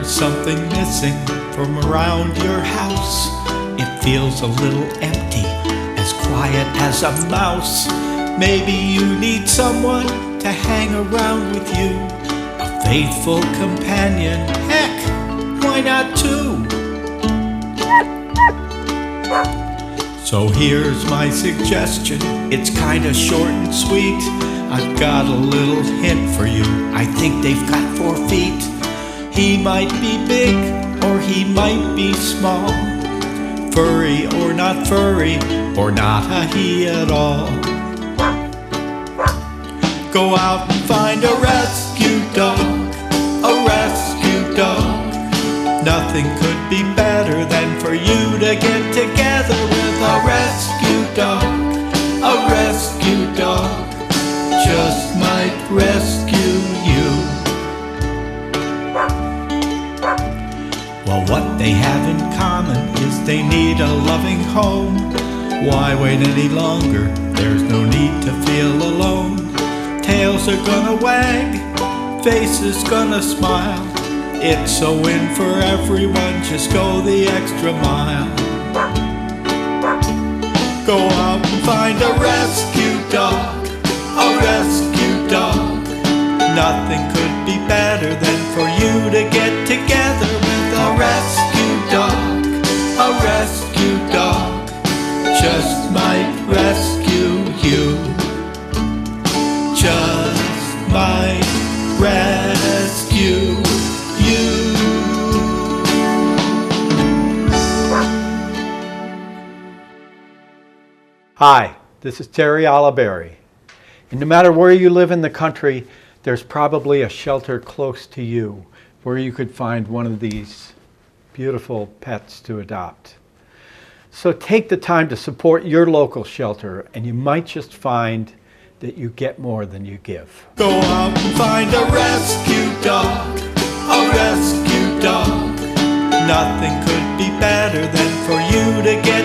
something missing from around your house. It feels a little empty, as quiet as a mouse. Maybe you need someone to hang around with you, a faithful companion. Heck, why not two? So here's my suggestion, it's kinda short and sweet. I've got a little hint for you, I think they've got 4 feet. He might be big, or he might be small, furry or not furry, or not a he at all. Go out and find a rescue dog, a rescue dog. Nothing could be better than for you to get together with a rescue dog, a rescue dog. Just might rescue you. Well, what they have in common is they need a loving home. Why wait any longer? There's no need to feel alone. Tails are gonna wag, faces gonna smile. It's a win for everyone, just go the extra mile. Go out and find a rescue dog, a rescue dog. Nothing could be better than for you to get together with a rescue dog, a rescue dog. Just might rescue you. Just might rescue you. Hi, this is Terry Oliveri. And no matter where you live in the country, there's probably a shelter close to you where you could find one of these beautiful pets to adopt. So take the time to support your local shelter, and you might just find that you get more than you give. Go out and find a rescue dog, a rescue dog. Nothing could be better than for you to get